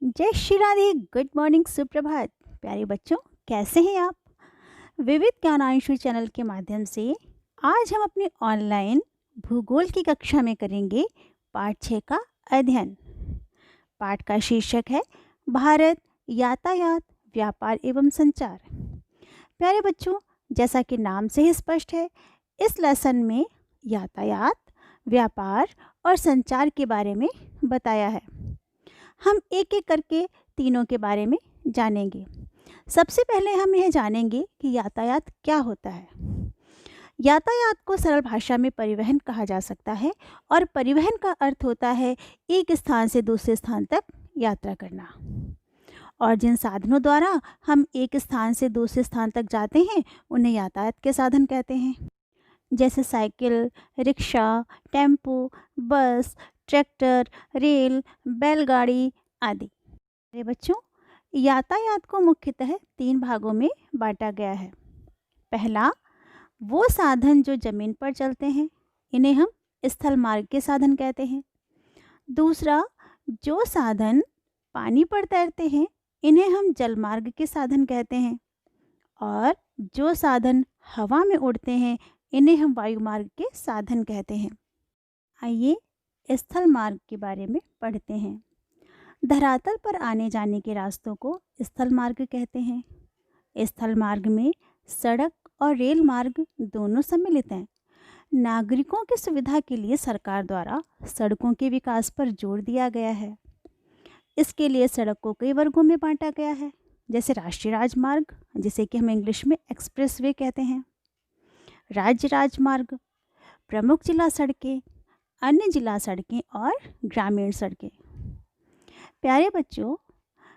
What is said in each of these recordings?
जय Shri Radhe. Good morning, सुप्रभात। प्यारे बच्चों, कैसे हैं आप? विविध ज्ञानांशु चैनल के माध्यम से आज हम अपनी ऑनलाइन भूगोल की कक्षा में करेंगे पाठ 6 का अध्ययन। पाठ का शीर्षक है भारत, यातायात, व्यापार एवं संचार। प्यारे बच्चों, जैसा कि नाम से ही स्पष्ट है, इस लेसन में यातायात, व्यापार और संचार के बारे में बताया है। हम एक एक करके तीनों के बारे में जानेंगे। सबसे पहले हम यह जानेंगे कि यातायात क्या होता है। यातायात को सरल भाषा में परिवहन कहा जा सकता है और परिवहन का अर्थ होता है एक स्थान से दूसरे स्थान तक यात्रा करना। और जिन साधनों द्वारा हम एक स्थान से दूसरे स्थान तक जाते हैं उन्हें यातायात के साधन कहते हैं, जैसे साइकिल, रिक्शा, टेम्पो, बस, ट्रैक्टर, रेल, बैलगाड़ी आदि। मेरे बच्चों, यातायात को मुख्यतः 3 भागों में बांटा गया है। पहला, वो साधन जो जमीन पर चलते हैं, इन्हें हम स्थल मार्ग के साधन कहते हैं। दूसरा, जो साधन पानी पर तैरते हैं, इन्हें हम जल मार्ग के साधन कहते हैं। और जो साधन हवा में उड़ते हैं, इन्हें हम वायु मार्ग के साधन कहते हैं। आइए स्थल मार्ग के बारे में पढ़ते हैं। धरातल पर आने जाने के रास्तों को स्थल मार्ग कहते हैं। स्थल मार्ग में सड़क और रेल मार्ग दोनों सम्मिलित हैं। नागरिकों की सुविधा के लिए सरकार द्वारा सड़कों के विकास पर जोर दिया गया है। इसके लिए सड़क को कई वर्गों में बांटा गया है, जैसे राष्ट्रीय राजमार्ग, जिसे कि हम इंग्लिश में एक्सप्रेसवे कहते हैं, राज्य राजमार्ग, प्रमुख जिला सड़कें, अन्य जिला सड़कें और ग्रामीण सड़कें। प्यारे बच्चों,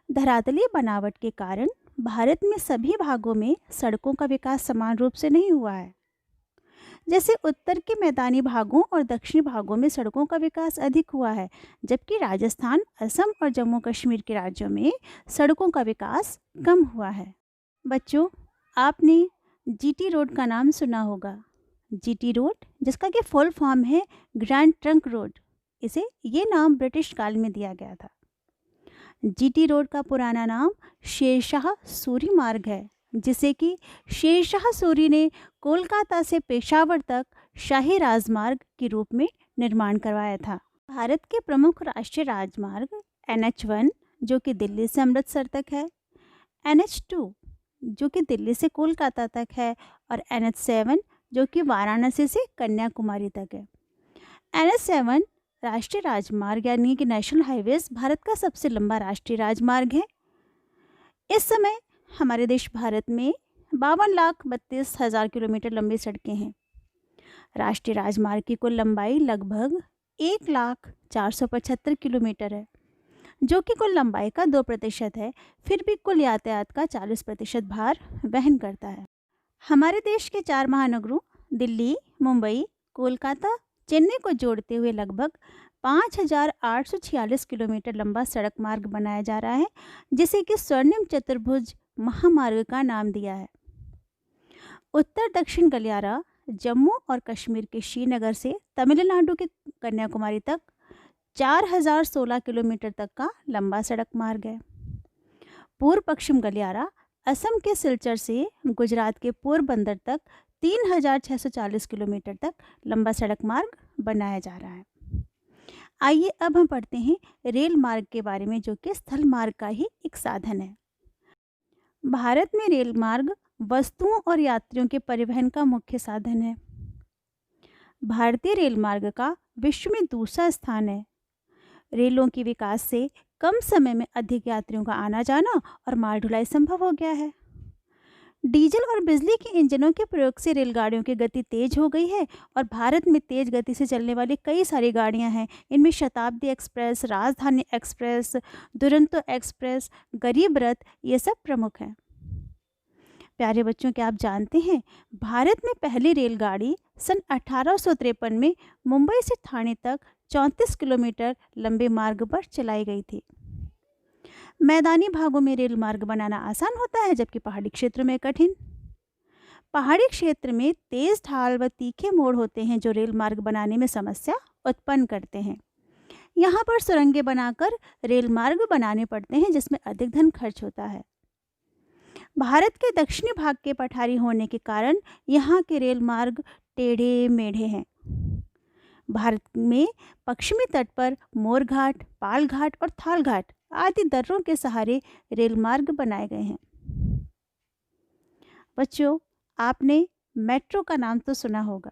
धरातलीय बनावट के कारण भारत में सभी भागों में सड़कों का विकास समान रूप से नहीं हुआ है। जैसे उत्तर के मैदानी भागों और दक्षिणी भागों में सड़कों का विकास अधिक हुआ है, जबकि राजस्थान, असम और जम्मू कश्मीर के राज्यों में सड़कों का विकास कम हुआ है। बच्चों, आपने जीटी रोड का नाम सुना होगा। जीटी रोड, जिसका कि फुल फॉर्म है ग्रैंड ट्रंक रोड, इसे ये नाम ब्रिटिश काल में दिया गया था। जीटी रोड का पुराना नाम शेरशाह सूरी मार्ग है, जिसे कि शेरशाह सूरी ने कोलकाता से पेशावर तक शाही राजमार्ग के रूप में निर्माण करवाया था। भारत के प्रमुख राष्ट्रीय राजमार्ग NH1, जो कि दिल्ली से अमृतसर तक है, NH2, जो कि दिल्ली से कोलकाता तक है, और NH7, जो कि वाराणसी से कन्याकुमारी तक है। NH7 राष्ट्रीय राजमार्ग यानी कि नेशनल हाईवेज भारत का सबसे लंबा राष्ट्रीय राजमार्ग है। इस समय हमारे देश भारत में 52,32,000 किलोमीटर लंबी सड़कें हैं। राष्ट्रीय राजमार्ग की कुल लंबाई लगभग 1,04,75 किलोमीटर है, जो कि कुल लंबाई का 2% है, फिर भी कुल यातायात का 40% भार वहन करता है। हमारे देश के 4 महानगरों दिल्ली, मुंबई, कोलकाता, चेन्नई को जोड़ते हुए लगभग 5,846 किलोमीटर लंबा सड़क मार्ग बनाया जा रहा है, जिसे कि स्वर्णिम चतुर्भुज महामार्ग का नाम दिया है। उत्तर दक्षिण गलियारा जम्मू और कश्मीर के श्रीनगर से तमिलनाडु के कन्याकुमारी तक 4,016 किलोमीटर तक का लंबा सड़क मार्ग है। पूर्व पश्चिम गलियारा असम के सिलचर से गुजरात के पोरबंदर तक 3,640 किलोमीटर तक लंबा सड़क मार्ग बनाया जा रहा है। आइए अब हम पढ़ते हैं रेल मार्ग के बारे में, जो कि स्थल मार्ग का ही एक साधन है। भारत में रेल मार्ग वस्तुओं और यात्रियों के परिवहन का मुख्य साधन है। भारतीय रेल मार्ग का विश्व में दूसरा स्थान है। रेलों के विकास से कम समय में अधिक यात्रियों का आना जाना और माल ढुलाई संभव हो गया है। डीजल और बिजली के इंजनों के प्रयोग से रेलगाड़ियों की गति तेज हो गई है और भारत में तेज गति से चलने वाली कई सारी गाड़ियां हैं। इनमें शताब्दी एक्सप्रेस, राजधानी एक्सप्रेस, दुरंतो एक्सप्रेस, गरीब रथ, ये सब प्रमुख हैं। प्यारे बच्चों, क्या आप जानते हैं भारत में पहली रेलगाड़ी सन 1853 में मुंबई से ठाणे तक 34 किलोमीटर लंबे मार्ग पर चलाई गई थी। मैदानी भागों में रेल मार्ग बनाना आसान होता है, जबकि पहाड़ी क्षेत्रों में कठिन। पहाड़ी क्षेत्र में तेज ढाल व तीखे मोड़ होते हैं, जो रेल मार्ग बनाने में समस्या उत्पन्न करते हैं। यहाँ पर सुरंगें बनाकर रेल मार्ग बनाने पड़ते हैं, जिसमें अधिक धन खर्च होता है। भारत के दक्षिणी भाग के पठारी होने के कारण यहाँ के रेल मार्ग टेढ़े मेढ़े हैं। भारत में पश्चिमी तट पर मोर घाट, पाल घाट और थाल घाट आदि दर्रों के सहारे रेल मार्ग बनाए गए हैं। बच्चों, आपने मेट्रो का नाम तो सुना होगा।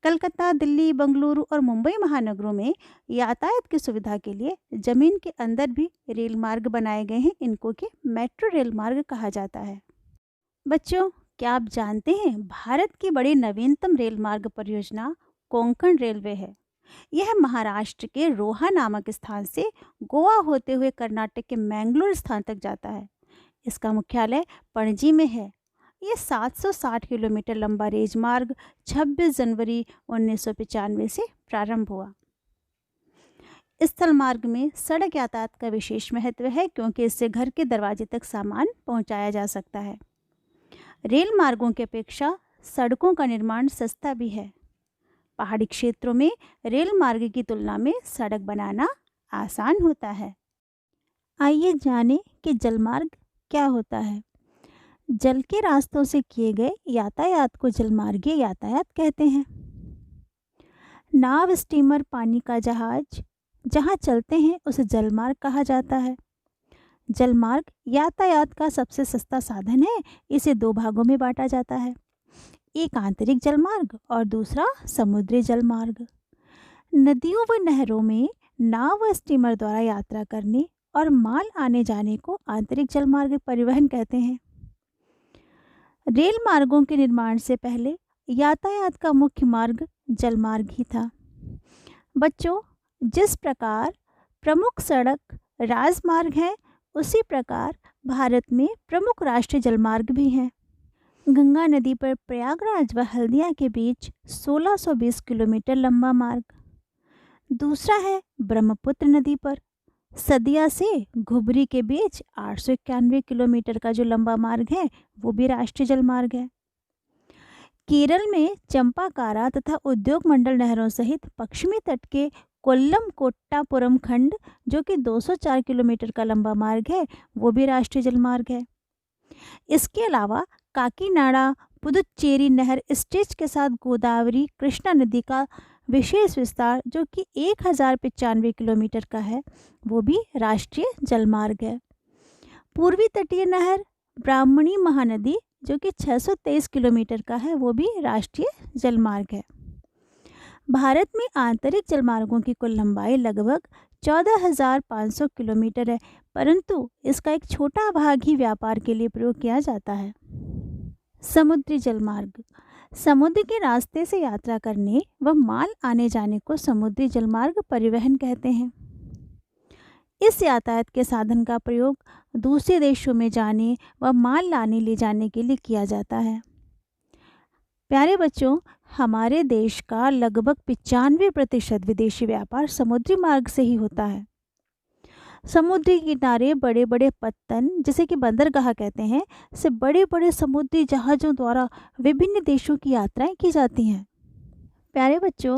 कलकत्ता, दिल्ली, बेंगलुरु और मुंबई महानगरों में यातायात की सुविधा के लिए जमीन के अंदर भी रेल मार्ग बनाए गए हैं। इनको के मेट्रो रेल मार्ग कहा जाता है। बच्चों, क्या आप जानते हैं भारत की बड़ी नवीनतम रेल मार्ग परियोजना कोंकण रेलवे है। यह महाराष्ट्र के रोहा नामक स्थान से गोवा होते हुए कर्नाटक के मैंगलोर स्थान तक जाता है। इसका मुख्यालय पणजी में है। ये 760 किलोमीटर लंबा रेल मार्ग 26 जनवरी 1995 से प्रारंभ हुआ। स्थल मार्ग में सड़क यातायात का विशेष महत्व है, क्योंकि इससे घर के दरवाजे तक सामान पहुंचाया जा सकता है। रेल मार्गों की अपेक्षा सड़कों का निर्माण सस्ता भी है। पहाड़ी क्षेत्रों में रेल मार्ग की तुलना में सड़क बनाना आसान होता है। आइए जानें कि जलमार्ग क्या होता है। जल के रास्तों से किए गए यातायात को जलमार्गीय यातायात कहते हैं। नाव, स्टीमर, पानी का जहाज जहाँ चलते हैं उसे जलमार्ग कहा जाता है। जलमार्ग यातायात का सबसे सस्ता साधन है। इसे दो भागों में बांटा जाता है, एक आंतरिक जलमार्ग और दूसरा समुद्री जलमार्ग। नदियों व नहरों में नाव व स्टीमर द्वारा यात्रा करने और माल आने जाने को आंतरिक जलमार्ग परिवहन कहते हैं। रेल मार्गों के निर्माण से पहले यातायात का मुख्य मार्ग जलमार्ग ही था। बच्चों, जिस प्रकार प्रमुख सड़क राजमार्ग है, उसी प्रकार भारत में प्रमुख राष्ट्रीय जलमार्ग भी हैं। गंगा नदी पर प्रयागराज व हल्दिया के बीच 1620 किलोमीटर लंबा मार्ग। दूसरा है ब्रह्मपुत्र नदी पर सदिया से घुबरी के बीच 891 किलोमीटर का जो लंबा मार्ग है, वो भी राष्ट्रीय जलमार्ग है। केरल में चंपाकारा तथा उद्योग मंडल नहरों सहित पश्चिमी तट के कोल्लम कोट्टापुरम खंड, जो कि 204 किलोमीटर का लंबा मार्ग है, वो भी राष्ट्रीय जलमार्ग है। इसके अलावा काकीनाडा पुदुचेरी नहर स्ट्रेच के साथ गोदावरी कृष्णा नदी का विशेष विस्तार, जो कि 1095 किलोमीटर का है, वो भी राष्ट्रीय जलमार्ग है। पूर्वी तटीय नहर ब्राह्मणी महानदी, जो कि 623 किलोमीटर का है, वो भी राष्ट्रीय जलमार्ग है। भारत में आंतरिक जलमार्गों की कुल लंबाई लगभग 14,500 किलोमीटर है, परंतु इसका एक छोटा भाग ही व्यापार के लिए प्रयोग किया जाता है। समुद्री जलमार्ग समुद्र के रास्ते से यात्रा करने व माल आने जाने को समुद्री जलमार्ग परिवहन कहते हैं। इस यातायात के साधन का प्रयोग दूसरे देशों में जाने व माल लाने ले जाने के लिए किया जाता है। प्यारे बच्चों, हमारे देश का लगभग 95% विदेशी व्यापार समुद्री मार्ग से ही होता है। समुद्री किनारे बड़े बड़े पत्तन, जिसे कि बंदरगाह कहते हैं, से बड़े बड़े समुद्री जहाज़ों द्वारा विभिन्न देशों की यात्राएं की जाती हैं। प्यारे बच्चों,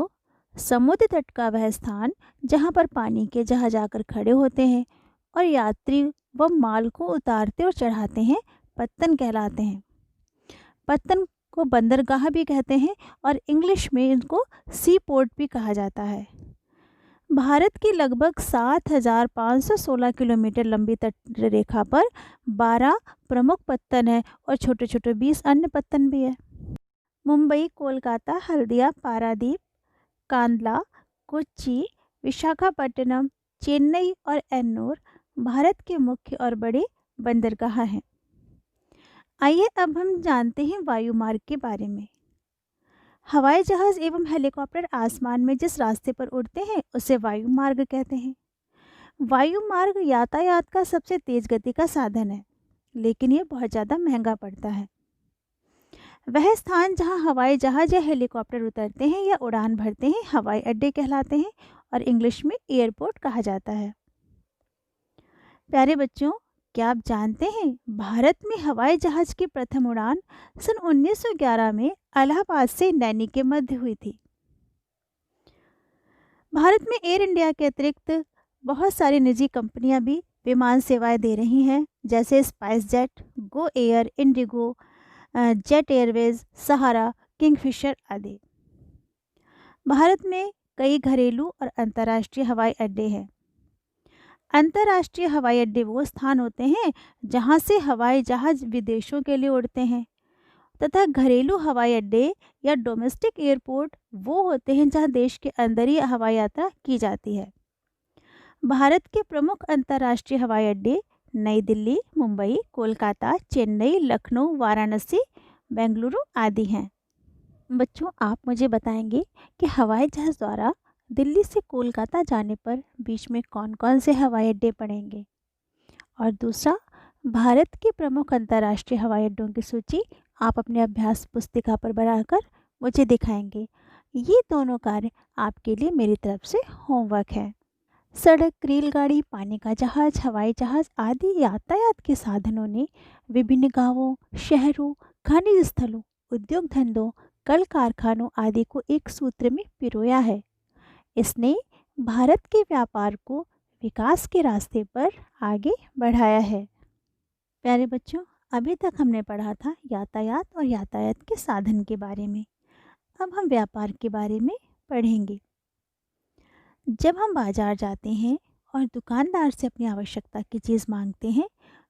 समुद्र तट का वह स्थान जहां पर पानी के जहाज आकर खड़े होते हैं और यात्री व माल को उतारते और चढ़ाते हैं, पत्तन कहलाते हैं। पत्तन को बंदरगाह भी कहते हैं और इंग्लिश में इनको सी पोर्ट भी कहा जाता है। भारत की लगभग 7,516 किलोमीटर लंबी तट रेखा पर 12 प्रमुख पत्तन है और छोटे छोटे 20 अन्य पत्तन भी है। मुंबई, कोलकाता, हल्दिया, पारादीप, कांदला, कोच्चि, विशाखापट्टनम, चेन्नई और एन्नूर भारत के मुख्य और बड़े बंदरगाह हैं। आइए अब हम जानते हैं वायु मार्ग के बारे में। हवाई जहाज़ एवं हेलीकॉप्टर आसमान में जिस रास्ते पर उड़ते हैं उसे वायु मार्ग कहते हैं। वायु मार्ग यातायात का सबसे तेज गति का साधन है, लेकिन ये बहुत ज़्यादा महंगा पड़ता है। वह स्थान जहां हवाई जहाज़ या हेलीकॉप्टर उतरते हैं या उड़ान भरते हैं हवाई अड्डे कहलाते हैं और इंग्लिश में एयरपोर्ट कहा जाता है। प्यारे बच्चों, क्या आप जानते हैं भारत में हवाई जहाज़ की प्रथम उड़ान सन 1911 में इलाहाबाद से नैनी के मध्य हुई थी। भारत में एयर इंडिया के अतिरिक्त बहुत सारी निजी कंपनियां भी विमान सेवाएं दे रही हैं, जैसे SpiceJet, Go Air, IndiGo, Jet Airways, Sahara, Kingfisher आदि। भारत में कई घरेलू और अंतर्राष्ट्रीय हवाई अड्डे हैं। अंतर्राष्ट्रीय हवाई अड्डे वो स्थान होते हैं जहां से हवाई जहाज विदेशों के लिए उड़ते हैं, तथा घरेलू हवाई अड्डे या डोमेस्टिक एयरपोर्ट वो होते हैं जहां देश के अंदर ही हवाई यात्रा की जाती है। भारत के प्रमुख अंतर्राष्ट्रीय हवाई अड्डे नई दिल्ली, मुंबई, कोलकाता, चेन्नई, लखनऊ, वाराणसी, बेंगलुरु आदि हैं। बच्चों, आप मुझे बताएंगे कि हवाई जहाज़ द्वारा दिल्ली से कोलकाता जाने पर बीच में कौन-कौन से हवाई अड्डे पड़ेंगे? और दूसरा, भारत के प्रमुख अंतर्राष्ट्रीय हवाई अड्डों की सूची आप अपने अभ्यास पुस्तिका पर बनाकर मुझे दिखाएंगे। ये दोनों कार्य आपके लिए मेरी तरफ से होमवर्क है। सड़क, रेलगाड़ी, पानी का जहाज, हवाई जहाज आदि यातायात के साधनों ने विभिन्न गांवों, शहरों, खनिज स्थलों, उद्योग धंधों, कल कारखानों आदि को एक सूत्र में पिरोया है। इसने भारत के व्यापार को विकास के रास्ते पर आगे बढ़ाया है। प्यारे बच्चों, अभी तक हमने पढ़ा था यातायात और यातायात के साधन के बारे में। अब हम व्यापार के बारे में पढ़ेंगे। जब हम बाजार जाते हैं और दुकानदार से अपनी आवश्यकता की चीज़ मांगते हैं,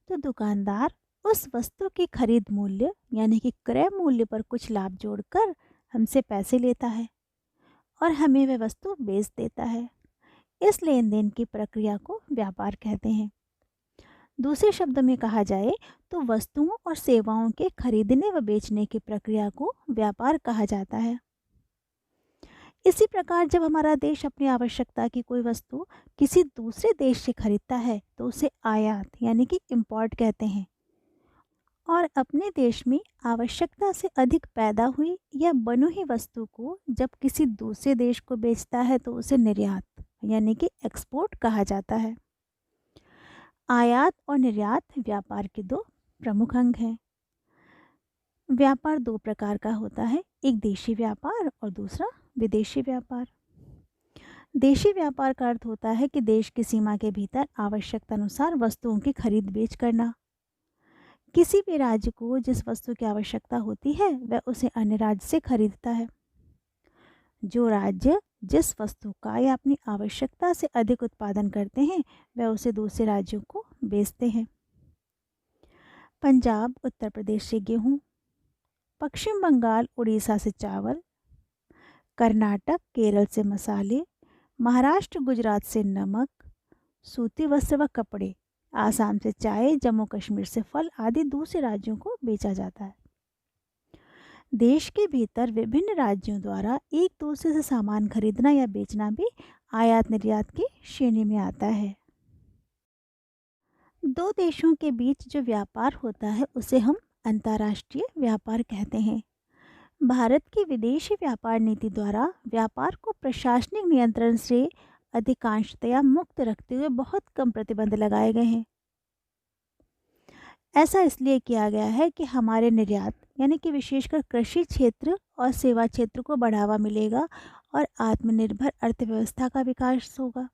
तो दुकानदार उस वस्तु के खरीद मूल्य यानी कि क्रय मूल्य पर कुछ लाभ जोड़कर हमसे पैसे लेता है और हमें वह वस्तु बेच देता है। इस लेन देन की प्रक्रिया को व्यापार कहते हैं। दूसरे शब्दों में कहा जाए तो वस्तुओं और सेवाओं के खरीदने व बेचने की प्रक्रिया को व्यापार कहा जाता है। इसी प्रकार जब हमारा देश अपनी आवश्यकता की कोई वस्तु किसी दूसरे देश से खरीदता है तो उसे आयात यानी कि इम्पोर्ट कहते हैं, और अपने देश में आवश्यकता से अधिक पैदा हुई या बनी हुई वस्तु को जब किसी दूसरे देश को बेचता है तो उसे निर्यात यानी कि एक्सपोर्ट कहा जाता है। आयात और निर्यात व्यापार के दो प्रमुख अंग हैं। व्यापार दो प्रकार का होता है, एक देशी व्यापार और दूसरा विदेशी व्यापार। देशी व्यापार का अर्थ होता है कि देश की सीमा के भीतर आवश्यकता अनुसार वस्तुओं की खरीद बेच करना। किसी भी राज्य को जिस वस्तु की आवश्यकता होती है वह उसे अन्य राज्य से खरीदता है। जो राज्य जिस वस्तु का या अपनी आवश्यकता से अधिक उत्पादन करते हैं वह उसे दूसरे राज्यों को बेचते हैं। पंजाब उत्तर प्रदेश से गेहूँ, पश्चिम बंगाल उड़ीसा से चावल, कर्नाटक केरल से मसाले, महाराष्ट्र गुजरात से नमक, सूती वस्त्र व कपड़े, आसाम से चाय, जम्मू कश्मीर से फल आदि दूसरे राज्यों को बेचा जाता है। देश के भीतर विभिन्न राज्यों द्वारा एक दूसरे से सामान खरीदना या बेचना भी आयात निर्यात की श्रेणी में आता है। दो देशों के बीच जो व्यापार होता है उसे हम अंतर्राष्ट्रीय व्यापार कहते हैं। भारत की विदेशी व्यापार नीति द्वारा व्यापार को प्रशासनिक नियंत्रण से अधिकांशतया मुक्त रखते हुए बहुत कम प्रतिबंध लगाए गए हैं। ऐसा इसलिए किया गया है कि हमारे निर्यात यानी कि विशेषकर कृषि क्षेत्र और सेवा क्षेत्र को बढ़ावा मिलेगा और आत्मनिर्भर अर्थव्यवस्था का विकास होगा।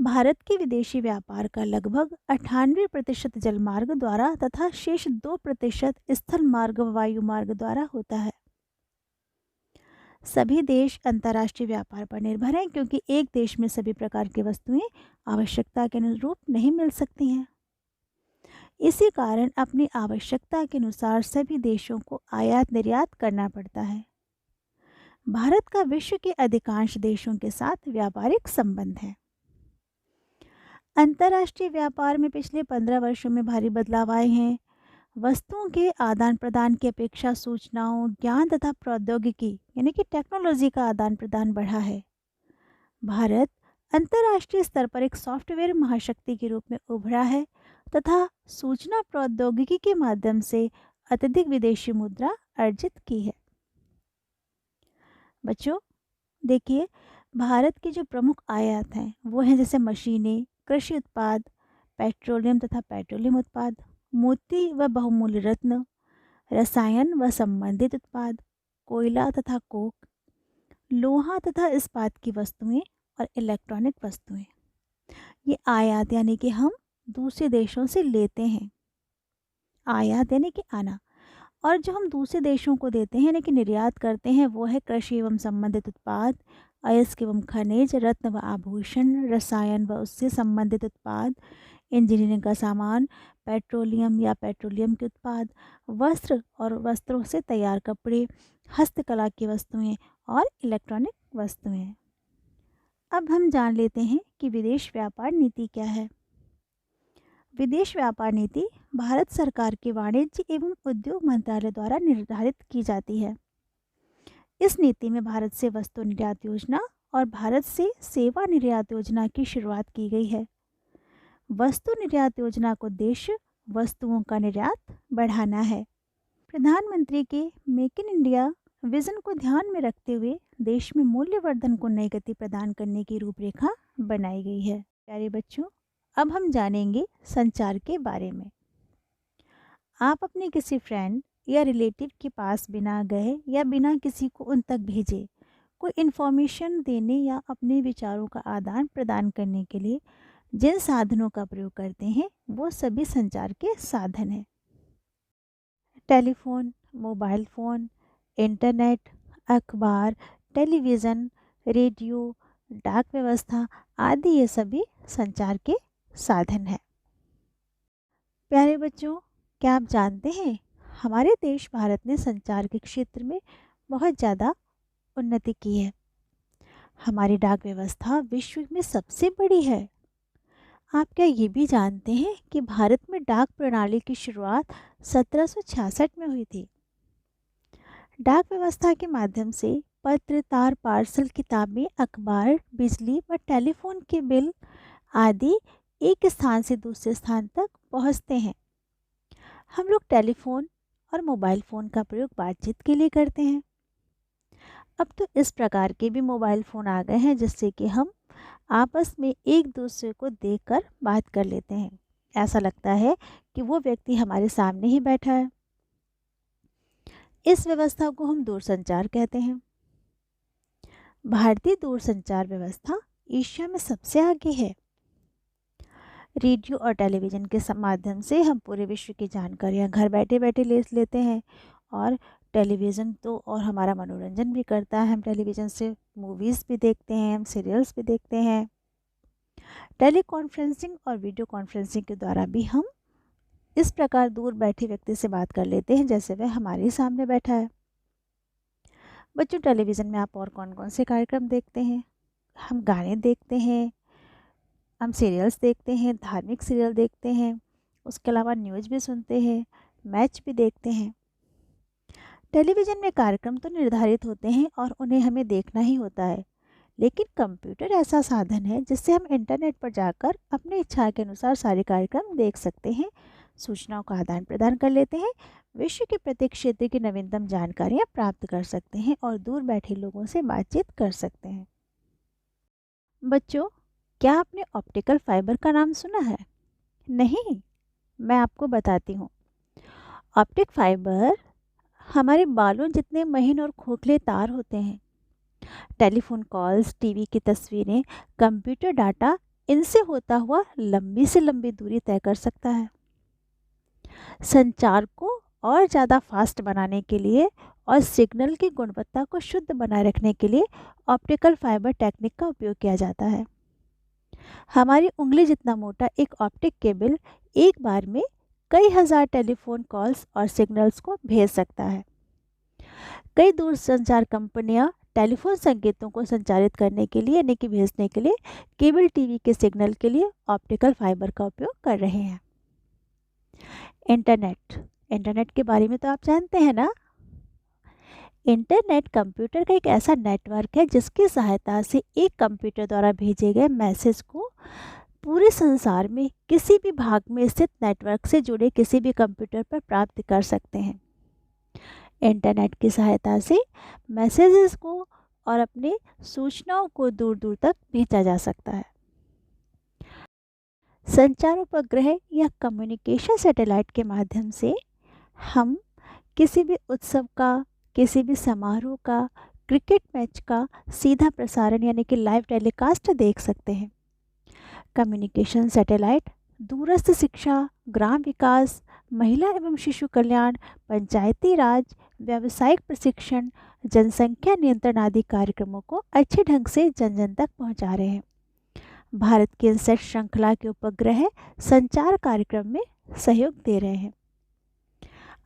भारत के विदेशी व्यापार का लगभग 98% जलमार्ग द्वारा तथा शेष 2% स्थल मार्ग व वायु मार्ग द्वारा होता है। सभी देश अंतर्राष्ट्रीय व्यापार पर निर्भर हैं क्योंकि एक देश में सभी प्रकार की वस्तुएं आवश्यकता के अनुरूप नहीं मिल सकती हैं। इसी कारण अपनी आवश्यकता के अनुसार सभी देशों को आयात निर्यात करना पड़ता है। भारत का विश्व के अधिकांश देशों के साथ व्यापारिक संबंध है। अंतर्राष्ट्रीय व्यापार में पिछले 15 वर्षों में भारी बदलाव आए हैं। वस्तुओं के आदान प्रदान की अपेक्षा सूचनाओं, ज्ञान तथा प्रौद्योगिकी यानी कि टेक्नोलॉजी का आदान प्रदान बढ़ा है। भारत अंतर्राष्ट्रीय स्तर पर एक सॉफ्टवेयर महाशक्ति के रूप में उभरा है तथा सूचना प्रौद्योगिकी के माध्यम से अत्यधिक विदेशी मुद्रा अर्जित की है। बच्चों देखिए, भारत के जो प्रमुख आयात हैं वो हैं जैसे मशीनें, कृषि उत्पाद, पेट्रोलियम तथा पेट्रोलियम उत्पाद, मोती व बहुमूल्य रत्न, रसायन व संबंधित उत्पाद, कोयला तथा कोक, लोहा तथा इस्पात की वस्तुएं और इलेक्ट्रॉनिक वस्तुएं, ये आयात यानी कि हम दूसरे देशों से लेते हैं। आयात यानी कि आना, और जो हम दूसरे देशों को देते हैं यानी कि निर्यात करते हैं वो है कृषि एवं संबंधित उत्पाद, अयस्क एवं खनिज, रत्न व आभूषण, रसायन व उससे संबंधित उत्पाद, इंजीनियरिंग का सामान, पेट्रोलियम या पेट्रोलियम के उत्पाद, वस्त्र और वस्त्रों से तैयार कपड़े, हस्तकला की वस्तुएं और इलेक्ट्रॉनिक वस्तुएं। अब हम जान लेते हैं कि विदेश व्यापार नीति क्या है। विदेश व्यापार नीति भारत सरकार के वाणिज्य एवं उद्योग मंत्रालय द्वारा निर्धारित की जाती है। इस नीति में भारत से वस्तु निर्यात योजना और भारत से सेवा निर्यात योजना की शुरुआत की गई है। वस्तु निर्यात योजना का उद्देश्य वस्तुओं का निर्यात बढ़ाना है। प्रधानमंत्री के मेक इन इंडिया विजन को ध्यान में रखते हुए देश में मूल्यवर्धन को नई गति प्रदान करने की रूपरेखा बनाई गई है। प्यारे बच्चों, अब हम जानेंगे संचार के बारे में। आप अपने किसी फ्रेंड या रिलेटिव के पास बिना गए या बिना किसी को उन तक भेजे कोई इन्फॉर्मेशन देने या अपने विचारों का आदान प्रदान करने के लिए जिन साधनों का प्रयोग करते हैं वो सभी संचार के साधन हैं। टेलीफोन, मोबाइल फ़ोन, इंटरनेट, अखबार, टेलीविज़न, रेडियो, डाक व्यवस्था आदि ये सभी संचार के साधन है। प्यारे बच्चों, क्या आप जानते हैं हमारे देश भारत ने संचार के क्षेत्र में बहुत ज़्यादा उन्नति की है। हमारी डाक व्यवस्था विश्व में सबसे बड़ी है। आप क्या ये भी जानते हैं कि भारत में डाक प्रणाली की शुरुआत 1766 में हुई थी। डाक व्यवस्था के माध्यम से पत्र, तार, पार्सल, किताबें, अखबार, बिजली व टेलीफोन के बिल आदि एक स्थान से दूसरे स्थान तक पहुंचते हैं। हम लोग टेलीफोन और मोबाइल फ़ोन का प्रयोग बातचीत के लिए करते हैं। अब तो इस प्रकार के भी मोबाइल फ़ोन आ गए हैं जिससे कि हम आपस में एक दूसरे को देखकर बात कर लेते हैं। ऐसा लगता है कि वो व्यक्ति हमारे सामने ही बैठा है। इस व्यवस्था को हम दूरसंचार कहते हैं। भारतीय दूरसंचार व्यवस्था एशिया में सबसे आगे है। रेडियो और टेलीविज़न के माध्यम से हम पूरे विश्व की जानकारियाँ घर बैठे बैठे ले लेते हैं। और टेलीविज़न तो और हमारा मनोरंजन भी करता है। हम टेलीविज़न से मूवीज़ भी देखते हैं, हम सीरियल्स भी देखते हैं। टेली कॉन्फ्रेंसिंग और वीडियो कॉन्फ्रेंसिंग के द्वारा भी हम इस प्रकार दूर बैठे व्यक्ति से बात कर लेते हैं जैसे वह हमारे सामने बैठा है। बच्चों, टेलीविज़न में आप और कौन कौन से कार्यक्रम देखते हैं? हम गाने देखते हैं, हम सीरियल्स देखते हैं, धार्मिक सीरियल देखते हैं, उसके अलावा न्यूज़ भी सुनते हैं, मैच भी देखते हैं। टेलीविज़न में कार्यक्रम तो निर्धारित होते हैं और उन्हें हमें देखना ही होता है, लेकिन कंप्यूटर ऐसा साधन है जिससे हम इंटरनेट पर जाकर अपनी इच्छा के अनुसार सारे कार्यक्रम देख सकते हैं, सूचनाओं का आदान प्रदान कर लेते हैं, विश्व के प्रत्येक क्षेत्र की नवीनतम जानकारियाँ प्राप्त कर सकते हैं और दूर बैठे लोगों से बातचीत कर सकते हैं। बच्चों, क्या आपने ऑप्टिकल फाइबर का नाम सुना है? नहीं, मैं आपको बताती हूँ। ऑप्टिक फाइबर हमारे बालों जितने महीन और खोखले तार होते हैं। टेलीफोन कॉल्स, टीवी की तस्वीरें, कंप्यूटर डाटा, इनसे होता हुआ लंबी से लंबी दूरी तय कर सकता है। संचार को और ज़्यादा फास्ट बनाने के लिए और सिग्नल की गुणवत्ता को शुद्ध बनाए रखने के लिए ऑप्टिकल फाइबर टेक्निक का उपयोग किया जाता है। हमारी उंगली जितना मोटा एक ऑप्टिक केबल एक बार में कई हजार टेलीफोन कॉल्स और सिग्नल्स को भेज सकता है। कई दूरसंचार कंपनियां टेलीफोन संकेतों को संचारित करने के लिए यानी कि भेजने के लिए केबल टीवी के सिग्नल के लिए ऑप्टिकल फाइबर का उपयोग कर रहे हैं। इंटरनेट के बारे में तो आप जानते हैं ना। इंटरनेट कंप्यूटर का एक ऐसा नेटवर्क है जिसकी सहायता से एक कंप्यूटर द्वारा भेजे गए मैसेज को पूरे संसार में किसी भी भाग में स्थित नेटवर्क से जुड़े किसी भी कंप्यूटर पर प्राप्त कर सकते हैं। इंटरनेट की सहायता से मैसेजेस को और अपने सूचनाओं को दूर दूर तक भेजा जा सकता है। संचार उपग्रह या कम्युनिकेशन सैटेलाइट के माध्यम से हम किसी भी उत्सव का, किसी भी समारोह का, क्रिकेट मैच का सीधा प्रसारण यानी कि लाइव टेलीकास्ट देख सकते हैं। कम्युनिकेशन सैटेलाइट, दूरस्थ शिक्षा, ग्राम विकास, महिला एवं शिशु कल्याण, पंचायती राज, व्यावसायिक प्रशिक्षण, जनसंख्या नियंत्रण आदि कार्यक्रमों को अच्छे ढंग से जन जन तक पहुंचा रहे हैं। भारत की इनसेट श्रृंखला के उपग्रह संचार कार्यक्रम में सहयोग दे रहे हैं।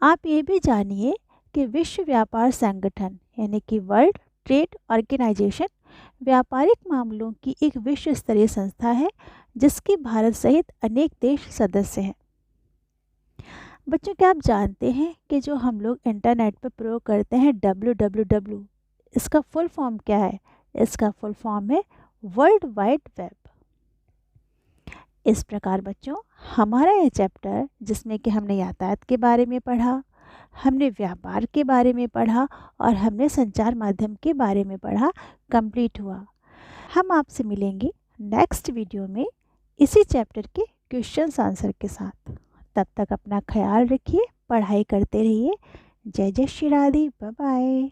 आप ये भी जानिए कि विश्व व्यापार संगठन यानी कि वर्ल्ड ट्रेड ऑर्गेनाइजेशन व्यापारिक मामलों की एक विश्व स्तरीय संस्था है जिसकी भारत सहित अनेक देश सदस्य हैं। बच्चों, क्या आप जानते हैं कि जो हम लोग इंटरनेट पर प्रयोग करते हैं www, इसका फुल फॉर्म क्या है? इसका फुल फॉर्म है वर्ल्ड वाइड वेब। इस प्रकार बच्चों, हमारा यह चैप्टर जिसमें कि हमने यातायात के बारे में पढ़ा, हमने व्यापार के बारे में पढ़ा और हमने संचार माध्यम के बारे में पढ़ा, कंप्लीट हुआ। हम आपसे मिलेंगे नेक्स्ट वीडियो में इसी चैप्टर के क्वेश्चंस आंसर के साथ। तब तक अपना ख्याल रखिए, पढ़ाई करते रहिए। जय जय श्री राधे, बाय बाय।